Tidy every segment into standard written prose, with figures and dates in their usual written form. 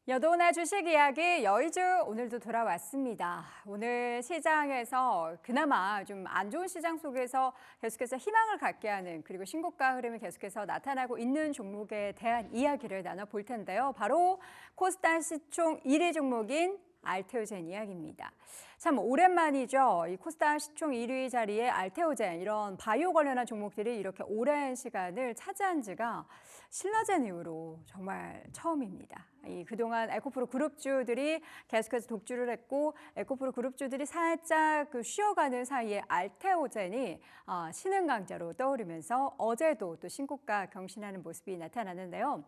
여돈의 주식 이야기 여의주 오늘도 돌아왔습니다. 오늘 시장에서 그나마 좀 안 좋은 시장 속에서 계속해서 희망을 갖게 하는 그리고 신고가 흐름이 계속해서 나타나고 있는 종목에 대한 이야기를 나눠볼 텐데요. 바로 코스닥 시총 1위 종목인 알테오젠 이야기입니다. 참 오랜만이죠. 이 코스닥 시총 1위 자리에 알테오젠 이런 바이오 관련한 종목들이 이렇게 오랜 시간을 차지한 지가 신라젠 이후로 정말 처음입니다. 이 그동안 에코프로 그룹주들이 계속해서 독주를 했고 에코프로 그룹주들이 살짝 쉬어가는 사이에 알테오젠이 신흥 강자로 떠오르면서 어제도 또 신고가 경신하는 모습이 나타났는데요.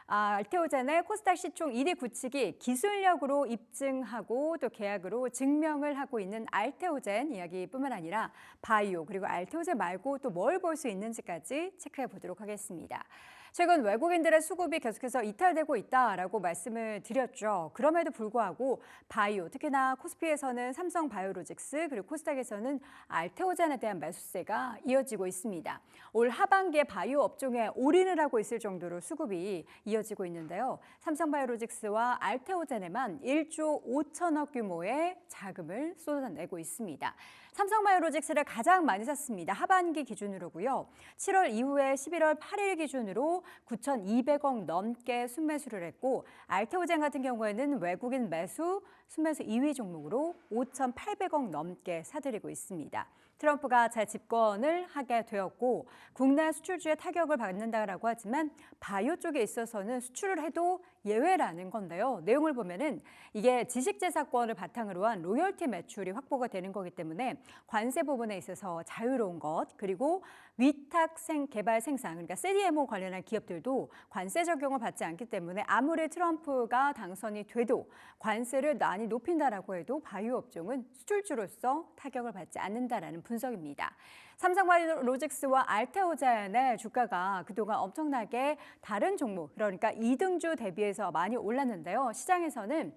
알테오젠의 코스닥 시총 1위 굳히기 기술력으로 입증하고 또 계약으로 증명을 하고 있는 알테오젠 이야기뿐만 아니라 바이오 그리고 알테오젠 말고 또 뭘 볼 수 있는지까지 체크해 보도록 하겠습니다. 최근 외국인들의 수급이 계속해서 이탈되고 있다라고 말씀을 드렸죠. 그럼에도 불구하고 바이오, 특히나 코스피에서는 삼성바이오로직스 그리고 코스닥에서는 알테오젠에 대한 매수세가 이어지고 있습니다. 올 하반기에 바이오 업종에 올인을 하고 있을 정도로 수급이 이어지고 있는데요. 삼성바이오로직스와 알테오젠에만 1조 5천억 규모의 자금을 쏟아내고 있습니다. 삼성바이오로직스를 가장 많이 샀습니다. 하반기 기준으로고요. 7월 이후에 11월 8일 기준으로 9,200억 넘게 순매수를 했고 알테오젠 같은 경우에는 외국인 매수, 순매수 2위 종목으로 5,800억 넘게 사들이고 있습니다. 트럼프가 재집권을 하게 되었고 국내 수출주에 타격을 받는다라고 하지만 바이오 쪽에 있어서는 수출을 해도 예외라는 건데요. 내용을 보면은 이게 지식재산권을 바탕으로 한 로열티 매출이 확보가 되는 거기 때문에 관세 부분에 있어서 자유로운 것 그리고 위탁 개발 생산 그러니까 CDMO 관련한 기업들도 관세 적용을 받지 않기 때문에 아무리 트럼프가 당선이 돼도 관세를 많이 높인다라고 해도 바이오 업종은 수출주로서 타격을 받지 않는다라는 분석입니다. 삼성바이오로직스와 알테오젠의 주가가 그동안 엄청나게 다른 종목 그러니까 2등주 대비해서 많이 올랐는데요. 시장에서는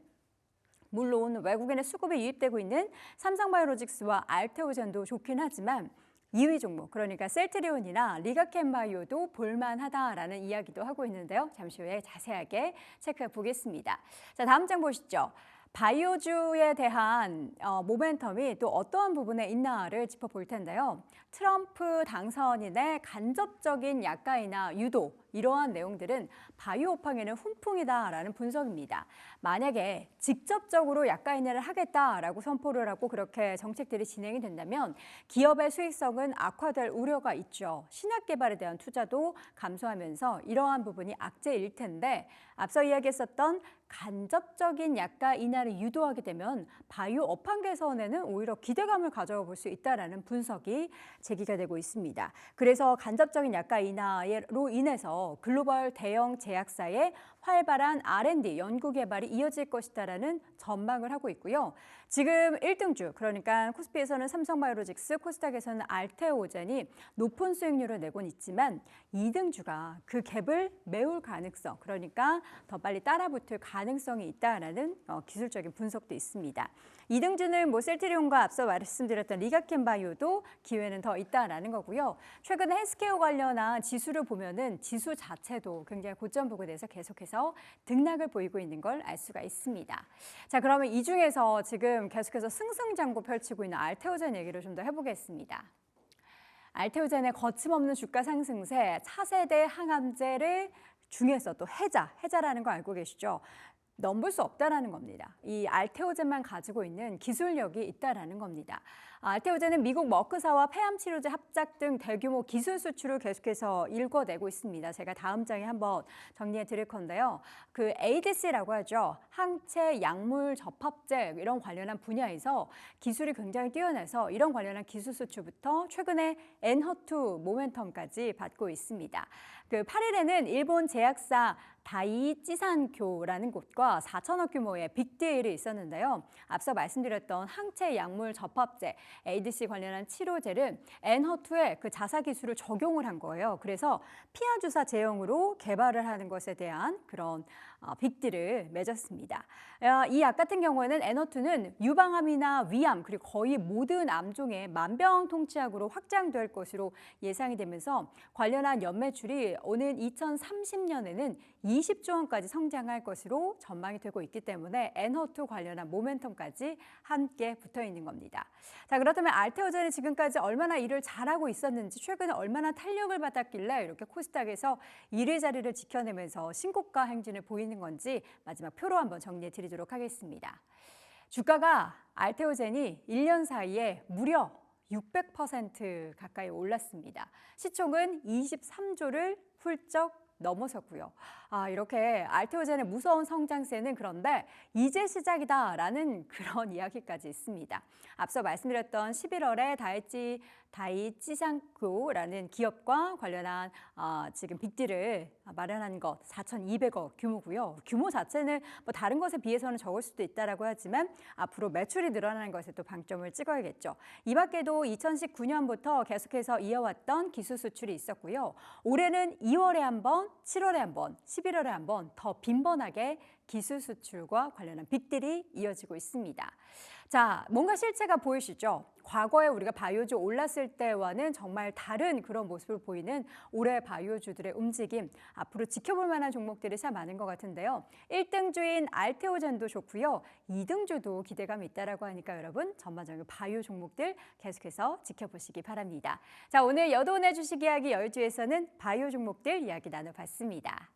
물론 외국인의 수급이 유입되고 있는 삼성바이오로직스와 알테오젠도 좋긴 하지만 2위 종목 그러니까 셀트리온이나 리가켄바이오도 볼만하다라는 이야기도 하고 있는데요. 잠시 후에 자세하게 체크해 보겠습니다. 자, 다음 장 보시죠. 바이오주에 대한 모멘텀이 또 어떠한 부분에 있나를 짚어볼 텐데요. 트럼프 당선인의 간접적인 약가이나 유도 이러한 내용들은 바이오 업황에는 훈풍이다라는 분석입니다. 만약에 직접적으로 약가 인하를 하겠다라고 선포를 하고 그렇게 정책들이 진행이 된다면 기업의 수익성은 악화될 우려가 있죠. 신약 개발에 대한 투자도 감소하면서 이러한 부분이 악재일 텐데 앞서 이야기했었던 간접적인 약가 인하를 유도하게 되면 바이오 업황 개선에는 오히려 기대감을 가져볼 수 있다라는 분석이 제기가 되고 있습니다. 그래서 간접적인 약가 인하로 인해서 글로벌 대형 제약사의 활발한 R&D 연구 개발이 이어질 것이다라는 전망을 하고 있고요. 지금 1등주 그러니까 코스피에서는 삼성바이오로직스, 코스닥에서는 알테오젠이 높은 수익률을 내곤 있지만 2등주가 그 갭을 메울 가능성 그러니까 더 빨리 따라붙을 가능성이 있다라는 기술적인 분석도 있습니다. 2등주는 셀트리온과 앞서 말씀드렸던 리가켄바이오도 기회는 더 있다라는 거고요. 최근에 헬스케어 관련한 지수를 보면은 지수 자체도 굉장히 고점 부근에서 계속해서 등락을 보이고 있는 걸 알 수가 있습니다. 자, 그러면 이 중에서 지금 계속해서 승승장구 펼치고 있는 알테오젠 얘기를 좀 더 해보겠습니다. 알테오젠의 거침없는 주가 상승세, 차세대 항암제를 중에서 또 해자라는 거 알고 계시죠? 넘볼 수 없다라는 겁니다. 이 알테오젠만 가지고 있는 기술력이 있다라는 겁니다. 알테오젠은 미국 머크사와 폐암치료제 합작 등 대규모 기술 수출을 계속해서 일궈내고 있습니다. 제가 다음 장에 한번 정리해 드릴 건데요. 그 ADC라고 하죠. 항체 약물 접합제 이런 관련한 분야에서 기술이 굉장히 뛰어나서 이런 관련한 기술 수출부터 최근에 엔허투 모멘텀까지 받고 있습니다. 그 8일에는 일본 제약사 다이찌산교라는 곳과 4천억 규모의 빅딜이 있었는데요. 앞서 말씀드렸던 항체 약물 접합제 ADC 관련한 치료제를 엔허투에 그 자사 기술을 적용을 한 거예요. 그래서 피하 주사 제형으로 개발을 하는 것에 대한 그런 빅딜을 맺었습니다. 이 약 같은 경우에는 에너투는 유방암이나 위암 그리고 거의 모든 암종의 만병통치약으로 확장될 것으로 예상이 되면서 관련한 연매출이 오는 2030년에는 20조 원까지 성장할 것으로 전망이 되고 있기 때문에 에너투 관련한 모멘텀까지 함께 붙어 있는 겁니다. 자, 그렇다면 알테오젠이 지금까지 얼마나 일을 잘하고 있었는지, 최근에 얼마나 탄력을 받았길래 이렇게 코스닥에서 1위 자리를 지켜내면서 신고가 행진을 보이는 건지 마지막 표로 한번 정리해 드리도록 하겠습니다. 주가가 알테오젠이 1년 사이에 무려 600% 가까이 올랐습니다. 시총은 23조를 훌쩍 넘어섰고요. 이렇게 알테오젠의 무서운 성장세는 그런데 이제 시작이다라는 그런 이야기까지 있습니다. 앞서 말씀드렸던 11월에 다이찌상코라는 기업과 관련한 지금 빅딜을 마련한 것 4,200억 규모고요. 규모 자체는 뭐 다른 것에 비해서는 적을 수도 있다라고 하지만 앞으로 매출이 늘어나는 것에 또 방점을 찍어야겠죠. 이 밖에도 2019년부터 계속해서 이어왔던 기술 수출이 있었고요. 올해는 2월에 한 번, 7월에 한 번, 11월에 한 번 더 빈번하게 기술 수출과 관련한 빅딜이 이어지고 있습니다. 자, 뭔가 실체가 보이시죠? 과거에 우리가 바이오주 올랐을 때와는 정말 다른 그런 모습을 보이는 올해 바이오주들의 움직임, 앞으로 지켜볼 만한 종목들이 참 많은 것 같은데요. 1등주인 알테오젠도 좋고요. 2등주도 기대감이 있다라고 하니까 여러분 전반적인 바이오 종목들 계속해서 지켜보시기 바랍니다. 자, 오늘 여도은의 주식 이야기 열주에서는 바이오 종목들 이야기 나눠봤습니다.